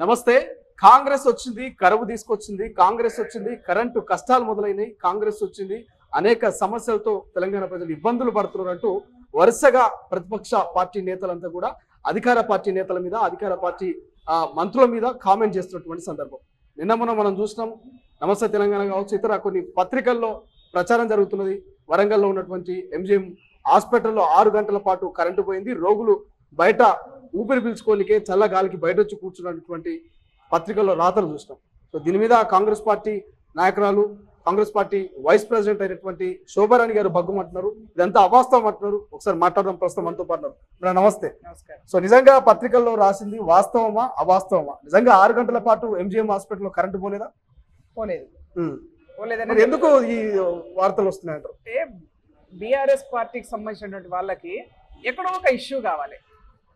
నమస్తే. కాంగ్రెస్ వచ్చింది, కరువు తీసుకొచ్చింది. కాంగ్రెస్ వచ్చింది, కరెంటు కష్టాలు మొదలైనవి. కాంగ్రెస్ వచ్చింది, అనేక సమస్యలతో తెలంగాణ ప్రజలు ఇబ్బందులు పడుతున్నారంటూ వరుసగా ప్రతిపక్ష పార్టీ నేతలంతా కూడా అధికార పార్టీ నేతల మీద, అధికార పార్టీ మంత్రుల మీద కామెంట్ చేస్తున్నటువంటి సందర్భం. నిన్న మనం చూసినాం. నమస్తే తెలంగాణ కావచ్చు, ఇతర కొన్ని పత్రికల్లో ప్రచారం జరుగుతున్నది. వరంగల్లో ఉన్నటువంటి ఎంజిఎం హాస్పిటల్లో 6 గంటల పాటు కరెంటు పోయింది. రోగులు బయట ఊపిరి పీల్చుకోనికే చల్ల గాలికి బయట వచ్చి కూర్చున్నటువంటి పత్రికల్లో రాతలు చూసినాం. సో దీని మీద కాంగ్రెస్ పార్టీ నాయకురాలు, కాంగ్రెస్ పార్టీ వైస్ ప్రెసిడెంట్ అయినటువంటి శోభారాణి గారు బగ్గుమంటున్నారు. ఇదంతా అవాస్తవం అంటున్నారు. ఒకసారి మాట్లాడడం ప్రస్తుతం మనతో పాటున్నారు. నమస్తే. సో నిజంగా పత్రికల్లో రాసింది వాస్తవమా అవాస్తవమా? నిజంగా 6 గంటల పాటు ఎంజిఎం హాస్పిటల్లో కరెంటు పోలేదా? పోలేదు. ఎందుకు ఈ వార్తలు వస్తున్నాయంటారు? బీఆర్ఎస్ పార్టీకి సంబంధించినటువంటి వాళ్ళకి ఎక్కడో ఒక ఇష్యూ కావాలి.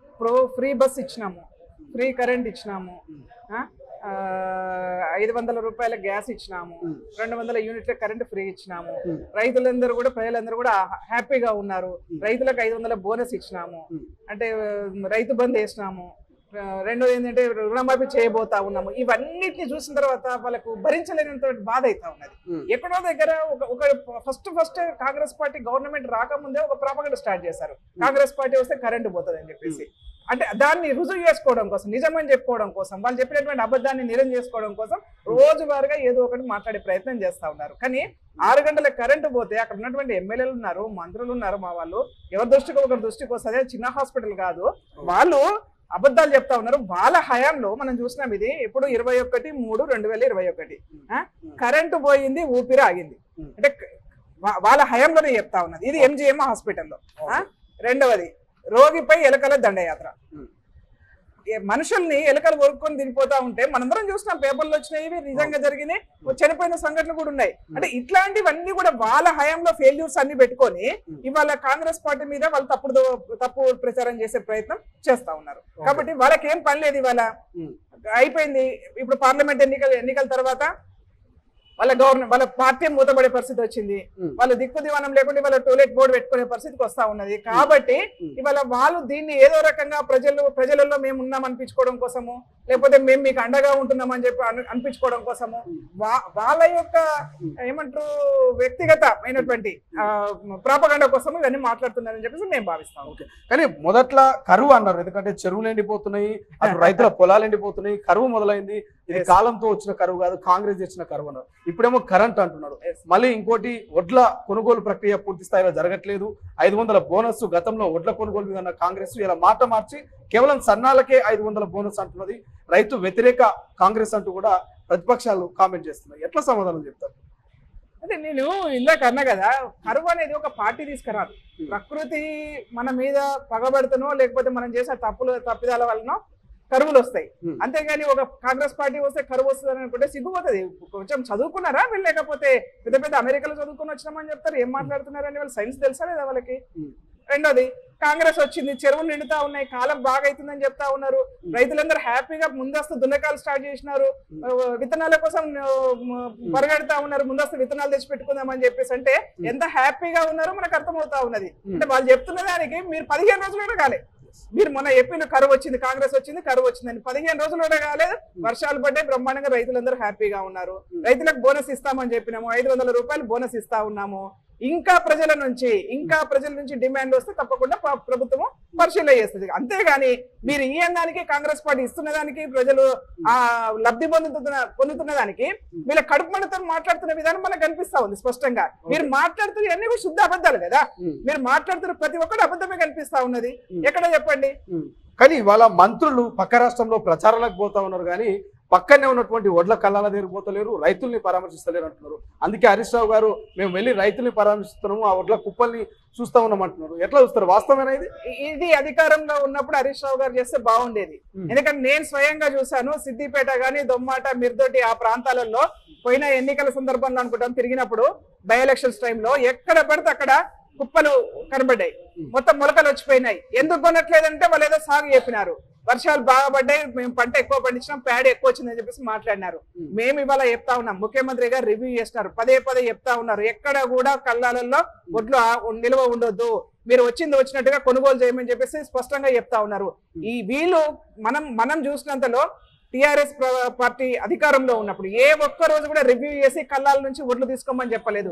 ఇప్పుడు ఫ్రీ బస్ ఇచ్చినాము, ఫ్రీ కరెంట్ ఇచ్చినాము, 500 రూపాయల గ్యాస్ ఇచ్చినాము, 200 యూనిట్ల కరెంట్ ఫ్రీ ఇచ్చినాము, రైతులందరూ కూడా ప్రజలందరూ కూడా హ్యాపీగా ఉన్నారు. రైతులకు 500 బోనస్ ఇచ్చినాము, అంటే రైతు బంద్ వేసినాము. రెండోది ఏంటంటే రుణమాఫీ చేయబోతా ఉన్నాము. ఇవన్నిటిని చూసిన తర్వాత వాళ్ళకు భరించలేనంత బాధ అవుతా ఉన్నది. ఎక్కడో దగ్గర ఒక ఫస్ట్ కాంగ్రెస్ పార్టీ గవర్నమెంట్ రాకముందే ఒక ప్రాపగండా స్టార్ట్ చేశారు. కాంగ్రెస్ పార్టీ వస్తే కరెంటు పోతుంది అని చెప్పేసి. అంటే దాన్ని రుజువు చేసుకోవడం కోసం, నిజమని చెప్పుకోవడం కోసం, వాళ్ళు చెప్పినటువంటి అబద్ధాన్ని నిజం చేసుకోవడం కోసం రోజువారీగా ఏదో ఒకటి మాట్లాడే ప్రయత్నం చేస్తా ఉన్నారు. కానీ 6 గంటల కరెంటు పోతే అక్కడ ఉన్నటువంటి ఎమ్మెల్యేలు ఉన్నారు, మంత్రులు ఉన్నారు, మా వాళ్ళు ఎవరి దృష్టికి ఒకరి దృష్టికి వస్తుంది. చిన్న హాస్పిటల్ కాదు, వాళ్ళు అబద్ధాలు చెప్తా ఉన్నారు. వాళ్ళ హయాంలో మనం చూసినాం. ఇది ఇప్పుడు 21/3/2021 కరెంటు పోయింది, ఊపిరి ఆగింది. అంటే వాళ్ళ హయాంలోనే చెప్తా ఉన్నది. ఇది ఎంజిఎం హాస్పిటల్లో. రెండవది రోగిపై ఎలకల దండయాత్ర. మనుషుల్ని ఎలకలు కొరుక్కొని తినిపోతా ఉంటే మనందరం చూసినాం, పేపర్లు వచ్చినాయి, నిజంగా జరిగినాయి, చనిపోయిన సంఘటనలు కూడా ఉన్నాయి. అంటే ఇట్లాంటివన్నీ కూడా వాళ్ళ హయాంలో ఫెయిల్యూర్స్ అన్ని పెట్టుకొని ఇవాళ కాంగ్రెస్ పార్టీ మీద వాళ్ళు తప్పు ప్రచారం చేసే ప్రయత్నం చేస్తా ఉన్నారు. కాబట్టి వాళ్ళకి ఏం పని లేదు. ఇవాళ అయిపోయింది. ఇప్పుడు పార్లమెంట్ ఎన్నికల తర్వాత వాళ్ళ పార్టీ మూతపడే పరిస్థితి వచ్చింది. వాళ్ళ దిక్కు దివానం లేకుండా వాళ్ళ టోయిలెట్ బోర్డు పెట్టుకునే పరిస్థితికి వస్తా ఉన్నది. కాబట్టి ఇవాళ వాళ్ళు దీన్ని ఏదో రకంగా ప్రజలలో మేము ఉన్నాం అనిపించుకోవడం కోసము, లేకపోతే మేము మీకు అండగా ఉంటున్నామని చెప్పి అనిపించుకోవడం కోసము, వాళ్ళ యొక్క ఏమంటారు వ్యక్తిగతమైనటువంటి ప్రాపగండా కోసము ఇవన్నీ మాట్లాడుతున్నారని చెప్పేసి మేము భావిస్తాం. కానీ మొదట్లో కరువు అన్నారు. ఎందుకంటే చెరువులు ఎండిపోతున్నాయి, అటు రైతుల పొలాలు ఎండిపోతున్నాయి, కరువు మొదలైంది. ఇది కాలంతో వచ్చిన కరువు కాదు, కాంగ్రెస్ తెచ్చిన కరువు అన్నారు. ఇప్పుడేమో కరెంట్ అంటున్నారు. మళ్ళీ ఇంకోటి, వడ్ల కొనుగోలు ప్రక్రియ పూర్తి స్థాయిలో జరగట్లేదు. 500 బోనస్ గతంలో వడ్ల కొనుగోలు మీద కాంగ్రెస్ ఇలా మాట మార్చి కేవలం సన్నాలకే 500 బోనస్ అంటున్నది. రైతు వ్యతిరేక కాంగ్రెస్ అంటూ కూడా ప్రతిపక్షాలు కామెంట్ చేస్తున్నాయి. ఎట్లా సమాధానం చెప్తారు? అంటే నేను ఇందాక అన్నా కదా, కరువు అనేది ఒక పార్టీ తీసుకురాదు. ప్రకృతి మన మీద పగబడుతునో లేకపోతే మనం చేసే తప్పిదాల వలన కరువులు వస్తాయి. అంతేగాని ఒక కాంగ్రెస్ పార్టీ వస్తే కరువు వస్తుంది అనుకుంటే సిగ్గుపోతుంది. కొంచెం చదువుకున్నారా వీళ్ళు, లేకపోతే పెద్ద అమెరికాలో చదువుకుని వచ్చినామని చెప్తారు. ఏం మాట్లాడుతున్నారని వాళ్ళు సైన్స్ తెలుసా లేదా వాళ్ళకి? రెండోది, కాంగ్రెస్ వచ్చింది, చెరువులు నిండుతా ఉన్నాయి, కాలం బాగా అవుతుందని చెప్తా ఉన్నారు. రైతులందరూ హ్యాపీగా ముందస్తు దున్నకాలు స్టార్ట్ చేసినారు, విత్తనాల కోసం పరిగెడతా ఉన్నారు, ముందస్తు విత్తనాలు తెచ్చి పెట్టుకుందామని చెప్పేసి. అంటే ఎంత హ్యాపీగా ఉన్నారో మనకు అర్థమవుతా ఉన్నది. అంటే వాళ్ళు చెప్తున్న దానికి మీరు 15 రోజులు కాలే. మీరు మొన్న చెప్పిన కరువు వచ్చింది, కాంగ్రెస్ వచ్చింది, కరువు వచ్చిందని 15 రోజులు కాలేదు. వర్షాలు పడ్డాయి, బ్రహ్మాండంగా రైతులందరూ హ్యాపీగా ఉన్నారు. రైతులకు బోనస్ ఇస్తామని చెప్పినాము, 500 రూపాయలు బోనస్ ఇస్తా ఉన్నాము. ఇంకా ప్రజల నుంచి డిమాండ్ వస్తే తప్పకుండా ప్రభుత్వం పరిశీలన చేస్తుంది. అంతేగాని మీరు ఈ అన్నానికి కాంగ్రెస్ పార్టీ ఇస్తున్న దానికి, ప్రజలు లబ్ధి పొందుతున్న దానికి వీళ్ళ కడుపు మంటతో మాట్లాడుతున్న విధానం మనకు కనిపిస్తా ఉంది స్పష్టంగా. మీరు మాట్లాడుతున్న అన్ని కూడా శుద్ధ అబద్ధాలు కదా. మీరు మాట్లాడుతున్న ప్రతి ఒక్కటి అబద్ధమే కనిపిస్తా ఉన్నది. ఎక్కడ చెప్పండి? కానీ వాళ్ళ మంత్రులు పక్క రాష్ట్రంలో ప్రచారాలకు పోతా ఉన్నారు, కానీ పక్కనే ఉన్నటువంటి వడ్ల కళ్ళాల దగ్గర పోతలేరు, రైతుల్ని పరామర్శిస్తలేరు అంటున్నారు. అందుకే హరీష్ రావు గారు మేము వెళ్ళి రైతుల్ని పరామర్శిస్తున్నాము, ఆ వడ్ల కుప్పల్ని చూస్తా ఉన్నాం అంటున్నారు. ఎట్లా చూస్తారు? వాస్తవమేనా ఇది అనుధికారంలో ఉన్నప్పుడు హరీష్ రావు గారు చేస్తే బాగుండేది. ఎందుకంటే నేను స్వయంగా చూశాను. సిద్దిపేట గానీ, దొమ్మాట, మిర్దొడ్డి ఆ ప్రాంతాలలో పోయిన ఎన్నికల సందర్భంలో అనుకుంటాం తిరిగినప్పుడు, బై ఎలక్షన్స్ టైంలో ఎక్కడ పడితే అక్కడ కుప్పలు కనబడ్డాయి, మొత్తం మొలకలు వచ్చిపోయినాయి. ఎందుకు కొనట్లేదంటే వాళ్ళు ఏదో సాగు చెప్పినారు. వర్షాలు బాగా పడ్డాయి, మేము పంట ఎక్కువ పండించినాం, ప్యాడ్ ఎక్కువ వచ్చిందని చెప్పేసి మాట్లాడినారు. మేము ఇవాళ చెప్తా ఉన్నాం, ముఖ్యమంత్రి గారు రివ్యూ చేస్తున్నారు, పదే చెప్తా ఉన్నారు, ఎక్కడ కూడా కళ్ళాలలో ఒడ్లు నిల్వ ఉండొద్దు, మీరు వచ్చినట్టుగా కొనుగోలు చేయమని చెప్పేసి స్పష్టంగా చెప్తా ఉన్నారు. ఈ వీళ్ళు మనం చూసినంతలో టిఆర్ఎస్ పార్టీ అధికారంలో ఉన్నప్పుడు ఏ ఒక్క రోజు కూడా రివ్యూ చేసి కళ్ళాల నుంచి వడ్లు తీసుకోమని చెప్పలేదు.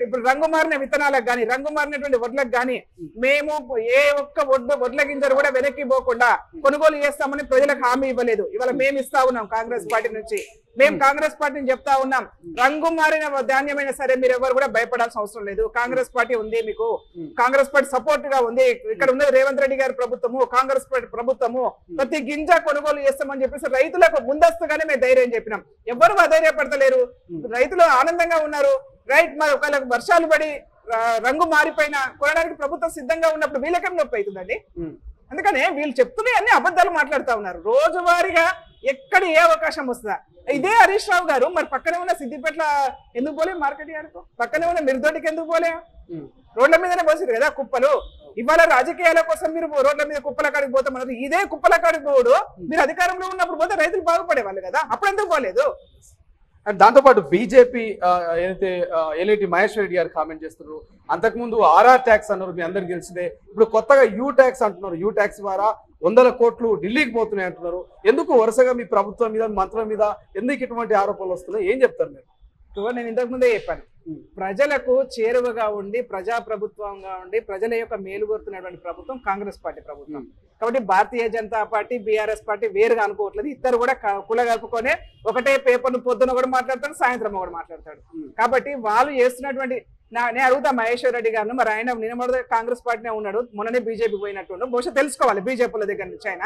ఇప్పుడు రంగు మారిన విత్తనాలకు కానీ రంగు మారినటువంటి వడ్లకు కానీ మేము ఏ ఒక్క వడ్ల గింజలు కూడా వెనక్కి పోకుండా కొనుగోలు చేస్తామని ప్రజలకు హామీ ఇవ్వలేదు. ఇవాళ మేము ఇస్తా ఉన్నాం కాంగ్రెస్ పార్టీ నుంచి. మేము కాంగ్రెస్ పార్టీని చెప్తా ఉన్నాం, రంగు మారిన ధాన్యమైనా సరే మీరు ఎవరు కూడా భయపడాల్సిన అవసరం లేదు. కాంగ్రెస్ పార్టీ ఉంది, మీకు కాంగ్రెస్ పార్టీ సపోర్ట్ గా ఉంది. ఇక్కడ ఉన్నది రేవంత్ రెడ్డి గారి ప్రభుత్వము, కాంగ్రెస్ పార్టీ ప్రభుత్వము. ప్రతి గింజ కొనుగోలు చేస్తామని చెప్పేసి రైతులకు ముందస్తుగానే మేము ధైర్యం చెప్పినాం. ఎవరు అధైర్యపడతలేరు, రైతులు ఆనందంగా ఉన్నారు. రైట్, మరి ఒకవేళ వర్షాలు పడి రంగు మారిపోయినా కొనడానికి ప్రభుత్వం సిద్ధంగా ఉన్నప్పుడు వీళ్ళకేం నొప్పి అవుతుందండి. అందుకనే వీళ్ళు చెప్తున్నాయి అన్ని అబద్ధాలు మాట్లాడుతూ ఉన్నారు. రోజువారీగా ఎక్కడ ఏ అవకాశం వస్తుందా? ఇదే హరీష్ రావు గారు మరి పక్కనే ఉన్న సిద్దిపేటలో ఎందుకు పోలే, మార్కెట్ యార్డ్కు పక్కనే ఉన్న మిర్దోటికి ఎందుకు పోలే? రోడ్ల మీదనే పోసారు కదా కుప్పలు. ఇవాళ రాజకీయాల కోసం మీరు రోడ్ల మీద కుప్పల కాడికి పోతామన్నారు. ఇదే కుప్పల కాడికి పోడు మీరు అధికారంలో ఉన్నప్పుడు పోతే రైతులు బాగుపడేవాళ్ళు కదా, అప్పుడు ఎందుకు పోలేదు? అండ్ దాంతోపాటు బీజేపీ ఏదైతే ఎల్ఐటి మహేశ్వర్ రెడ్డి గారు కామెంట్ చేస్తున్నారు, అంతకుముందు ఆర్ఆర్ ట్యాక్స్ అన్నారు, మీ అందరికి తెలిసిందే. ఇప్పుడు కొత్తగా యూ ట్యాక్స్ అంటున్నారు. యూ ట్యాక్స్ ద్వారా 100 కోట్లు ఢిల్లీకి పోతున్నాయి అంటున్నారు. ఎందుకు వరుసగా మీ ప్రభుత్వం మీద మంత్రుల మీద ఎందుకు ఇటువంటి ఆరోపణలు వస్తున్నాయి? ఏం చెప్తారు మీరు? నేను ఇంతకు ముందే చెప్పాను, ప్రజలకు చేరువగా ఉండి ప్రజాప్రభుత్వంగా ఉండి ప్రజల యొక్క మేలు కోరుతున్నటువంటి ప్రభుత్వం కాంగ్రెస్ పార్టీ ప్రభుత్వం. కాబట్టి Bharatiya Janata party BRS party వేరుగా అనుకోవట్లేదు. ఇద్దరు కూడా కులగలుపుకొనే ఒకటే పేపర్ను పొద్దున కూడా మాట్లాడతాడు, సాయంత్రం కూడా మాట్లాడతాడు. కాబట్టి వాళ్ళు చేస్తున్నటువంటి నేను అడుగుతా మహేశ్వర్ రెడ్డి గారిని, మరి ఆయన నిన్న కాంగ్రెస్ పార్టీనే ఉన్నాడు, మొన్ననే బీజేపీ పోయినట్టు బహుశా తెలుసుకోవాలి బీజేపీల దగ్గర నుంచి. ఆయన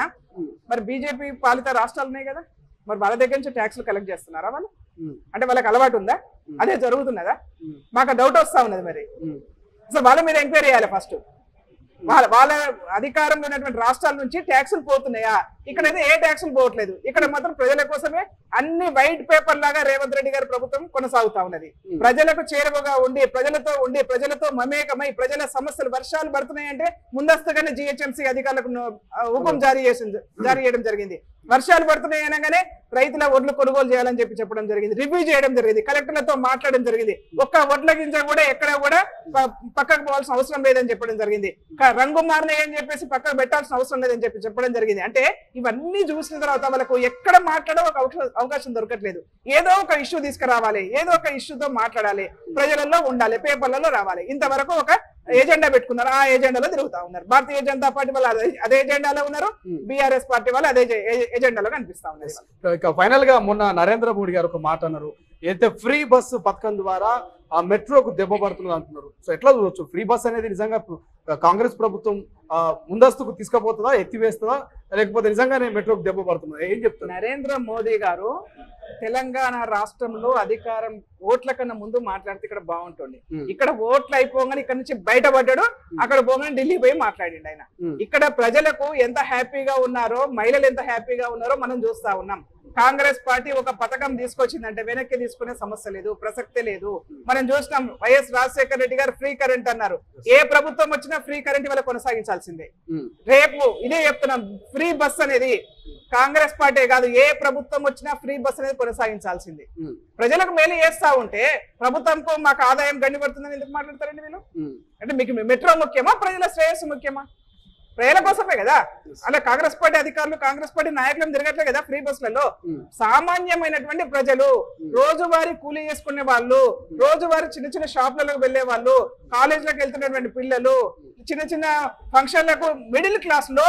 మరి బీజేపీ పాలిత రాష్ట్రాలు ఉన్నాయి కదా, మరి వాళ్ళ దగ్గర నుంచి ట్యాక్స్లు కలెక్ట్ చేస్తున్నారా వాళ్ళు? అంటే వాళ్ళకి అలవాటు ఉందా? అదే జరుగుతున్నదా? మాకు డౌట్ వస్తా ఉన్నది. మరి అసలు వాళ్ళ మీద ఎంక్వైరీ చేయాలి ఫస్ట్. వాళ్ళ అధికారంలో ఉన్నటువంటి రాష్ట్రాల నుంచి ట్యాక్సులు పోతున్నాయా? ఇక్కడైతే ఏ ట్యాక్సులు పోవట్లేదు. ఇక్కడ మాత్రం ప్రజల కోసమే అన్ని వైట్ పేపర్ లాగా రేవంత్ రెడ్డి గారి ప్రభుత్వం కొనసాగుతా ఉన్నది. ప్రజలకు చేరువగా ఉండి ప్రజలతో మమేకమై ప్రజల సమస్యలు వర్షాలు పడుతున్నాయంటే ముందస్తుగానే జిహెచ్ఎంసీ అధికారులకు హుకుం జారీ చేయడం జరిగింది. వర్షాలు పడుతున్నాయి అనగానే రైతుల వడ్లు కొనుగోలు చేయాలని చెప్పడం జరిగింది, రివ్యూ చేయడం జరిగింది, కలెక్టర్లతో మాట్లాడడం జరిగింది. ఒక్క వడ్ల గింజ కూడా ఎక్కడ కూడా పక్కకు పోవాల్సిన అవసరం లేదని చెప్పడం జరిగింది. రంగు మారినాయి అని చెప్పేసి పక్కకు పెట్టాల్సిన అవసరం లేదని చెప్పడం జరిగింది. అంటే ఇవన్నీ చూసిన తర్వాత వాళ్ళకు ఎక్కడ మాట్లాడో ఒక అవకాశం దొరకట్లేదు. ఏదో ఒక ఇష్యూ తీసుకురావాలి, ఏదో ఒక ఇష్యూతో మాట్లాడాలి, ప్రజలలో ఉండాలి, పేపర్లలో రావాలి. ఇంతవరకు ఒక ఎజెండా పెట్టుకున్నారు, ఆ ఎజెండాలో తిరుగుతా ఉన్నారు. భారతీయ జనతా పార్టీ వాళ్ళు అదే ఎజెండాలో ఉన్నారు, బీఆర్ఎస్ పార్టీ వాళ్ళు అదే ఎజెండాలో కనిపిస్తా ఉన్నారు. ఇక ఫైనల్ గా మొన్న నరేంద్ర మోడీ గారు ఒక మాట అన్నారు, ఏదైతే ఫ్రీ బస్సు పథకం ద్వారా ఆ మెట్రోకు దెబ్బ పడుతున్నది అంటున్నారు. సో ఎట్లా చూడొచ్చు? ఫ్రీ బస్ అనేది నిజంగా కాంగ్రెస్ ప్రభుత్వం ముందస్తుకు తీసుకుపోతుందా, ఎత్తివేస్తుందా, లేకపోతే నిజంగానే మెట్రోకు దెబ్బ పడుతుందా? ఏం చెప్తారు? నరేంద్ర మోదీ గారు తెలంగాణ రాష్ట్రంలో అధికారం ఓట్ల కన్నా ముందు మాట్లాడితే ఇక్కడ బాగుంటుంది. ఇక్కడ ఓట్లు అయిపోగానే ఇక్కడ నుంచి బయటపడ్డాడు, అక్కడ పోగానే ఢిల్లీ పోయి మాట్లాడిండు ఆయన. ఇక్కడ ప్రజలకు ఎంత హ్యాపీగా ఉన్నారో, మహిళలు ఎంత హ్యాపీగా ఉన్నారో మనం చూస్తా ఉన్నాం. కాంగ్రెస్ పార్టీ ఒక పథకం తీసుకొచ్చిందంటే వెనక్కి తీసుకునే సమస్య లేదు, ప్రసక్తే లేదు. మనం చూసినాం, వైఎస్ రాజశేఖర రెడ్డి గారు ఫ్రీ కరెంట్ అన్నారు. ఏ ప్రభుత్వం వచ్చినా ఫ్రీ కరెంట్ వల్ల కొనసాగించాల్సిందే. రేపు ఇదే చెప్తున్నాం, ఫ్రీ బస్ అనేది కాంగ్రెస్ పార్టీ కాదు, ఏ ప్రభుత్వం వచ్చినా ఫ్రీ బస్ అనేది కొనసాగించాల్సింది. ప్రజలకు మేలు చేస్తా ఉంటే ప్రభుత్వంకు మాకు ఆదాయం గండిపడుతుందని ఎందుకు మాట్లాడతారండి వీళ్ళు? అంటే మీకు మెట్రో ముఖ్యమా, ప్రజల శ్రేయస్సు ముఖ్యమా? ప్రజల కోసమే కదా. అలా కాంగ్రెస్ పార్టీ అధికారులు, కాంగ్రెస్ పార్టీ నాయకులను తిరగట్లే కదా ఫ్రీ బస్సులలో. సామాన్యమైనటువంటి ప్రజలు, రోజువారీ కూలీ చేసుకునే వాళ్ళు, రోజువారీ చిన్న చిన్న షాపులకు వెళ్లే వాళ్ళు, కాలేజీలకు వెళ్తున్నటువంటి పిల్లలు, చిన్న చిన్న ఫంక్షన్లకు మిడిల్ క్లాస్ లో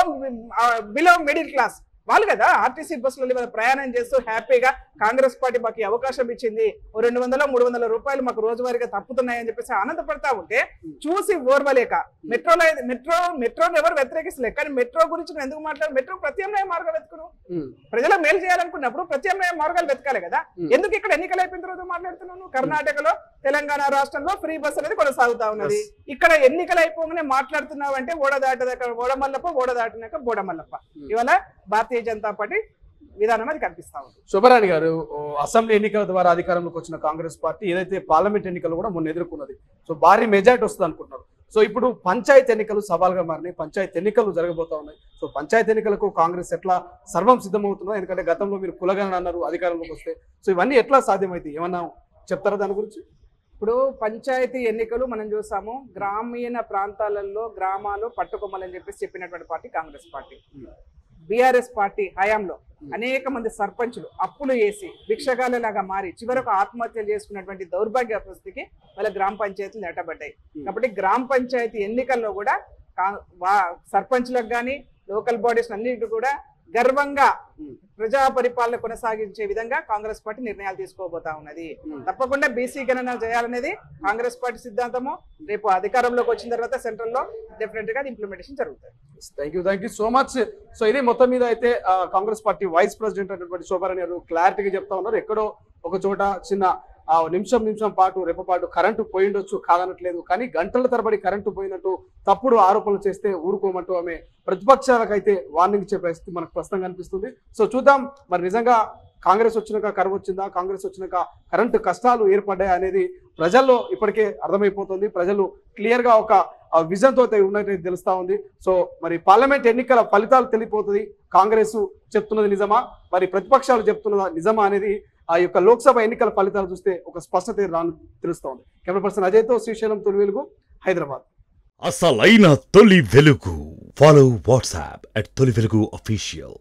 బిలో మిడిల్ క్లాస్ వాళ్ళు కదా ఆర్టీసీ బస్సులలో ప్రయాణం చేస్తూ హ్యాపీగా కాంగ్రెస్ పార్టీ మాకు అవకాశం ఇచ్చింది, 200-300 రూపాయలు మాకు రోజువారీగా తప్పుతున్నాయని చెప్పేసి ఆనందపడతా ఉంటే చూసి ఓర్వలేక మెట్రోని ఎవరు వ్యతిరేకిస్తలే. కానీ మెట్రో గురించి నువ్వు ఎందుకు మాట్లాడు? మెట్రో ప్రత్యామ్నాయ మార్గాలు వెతుకును. ప్రజలకు మేలు చేయాలనుకున్నప్పుడు ప్రత్యామ్నాయ మార్గాలు వెతకాలి కదా. ఎందుకు ఇక్కడ ఎన్నికలు అయిపోయిన తర్వాత మాట్లాడుతున్నాను? కర్ణాటకలో, తెలంగాణ రాష్ట్రంలో ఫ్రీ బస్ అనేది కొనసాగుతా ఉన్నది. ఇక్కడ ఎన్నికలు అయిపోగానే మాట్లాడుతున్నావు అంటే ఓడ దాటినాక బోడమల్లప్ప. ఇవాళ భారతీయ జనతా పార్టీ విధానం అది కనిపిస్తా ఉంది. శుభరాణి గారు, అసెంబ్లీ ఎన్నికల ద్వారా అధికారంలోకి వచ్చిన కాంగ్రెస్ పార్టీ ఏదైతే పార్లమెంట్ ఎన్నికలు కూడా మొన్న ఎదుర్కొన్నది, సో భారీ మెజార్టీ వస్తుంది అనుకుంటున్నారు. సో ఇప్పుడు పంచాయతీ ఎన్నికలు సవాల్గా మారినాయి, పంచాయతీ ఎన్నికలు జరగబోతా ఉన్నాయి. సో పంచాయతీ ఎన్నికలకు కాంగ్రెస్ ఎట్లా సర్వం సిద్ధమవుతుందో, ఎందుకంటే గతంలో మీరు కులగణన అన్నారు అధికారంలోకి వస్తే, సో ఇవన్నీ ఎట్లా సాధ్యమైతే ఏమన్నా చెప్తారా దాని గురించి? ఇప్పుడు పంచాయతీ ఎన్నికలు మనం చూసాము, గ్రామీణ ప్రాంతాలలో గ్రామాలు పట్టుకొమ్మలని చెప్పేసి చెప్పినటువంటి party Congress party. BRS party హయాంలో అనేక మంది సర్పంచులు అప్పులు వేసి భిక్షగాలలాగా మారి చివరకు ఆత్మహత్యలు చేసుకున్నటువంటి దౌర్భాగ్య పరిస్థితికి వాళ్ళ గ్రామ పంచాయతీలు నెట్టబడ్డాయి. కాబట్టి గ్రామ పంచాయతీ ఎన్నికల్లో కూడా సర్పంచ్లకు కానీ లోకల్ బాడీస్ అన్నిటి కూడా గర్వంగా ప్రజా పరిపాలన కొనసాగించే విధంగా కాంగ్రెస్ పార్టీ నిర్ణయాలు తీసుకోబోతా ఉన్నది. తప్పకుండా బీసీ గణన చేయాలనేది కాంగ్రెస్ పార్టీ సిద్ధాంతము. రేపు అధికారంలోకి వచ్చిన తర్వాత సెంట్రల్ లో డెఫినెట్ గా ఇంప్లిమెంటేషన్ జరుగుతుంది. Thank you so much. So ఇది మొత్తం మీద అయితే కాంగ్రెస్ పార్టీ వైస్ ప్రెసిడెంట్ అయినటువంటి శోభారాణి గారు క్లారిటీగా చెప్తా ఉన్నారు. ఎక్కడో ఒక చోట చిన్న నిమిషం పాటు రెప్పపాటు కరెంటు పోయిండొచ్చు, కాదనట్లేదు. కానీ గంటల తరబడి కరెంటు పోయినట్టు తప్పుడు ఆరోపణలు చేస్తే ఊరుకోమంటూ ఆమె ప్రతిపక్షాలకైతే వార్నింగ్ ఇచ్చే పరిస్థితి మనకు ప్రస్తుతం కనిపిస్తుంది. సో చూద్దాం మరి నిజంగా కాంగ్రెస్ వచ్చినాక కరువు వచ్చిందా, కాంగ్రెస్ వచ్చినాక కరెంటు కష్టాలు ఏర్పడ్డాయా అనేది ప్రజల్లో ఇప్పటికే అర్థమైపోతుంది. ప్రజలు క్లియర్ గా ఒక విజన్ తో ఉన్నట్టు తెలుస్తా ఉంది. సో మరి పార్లమెంట్ ఎన్నికల ఫలితాలు తెలియపోతుంది. కాంగ్రెస్ చెప్తున్నది నిజమా, మరి ప్రతిపక్షాలు చెప్తున్నదా నిజమా అనేది ఆ యొక్క లోక్సభ ఎన్నికల ఫలితాలు చూస్తే ఒక స్పష్టత తెలుస్తోంది. కెమెరా పర్సన్ అజయ్తో శ్రీశైలం, తొలి వెలుగు, హైదరాబాద్. అసలైన తొలి వెలుగు. ఫాలో వాట్సాప్ @తొలి వెలుగు official.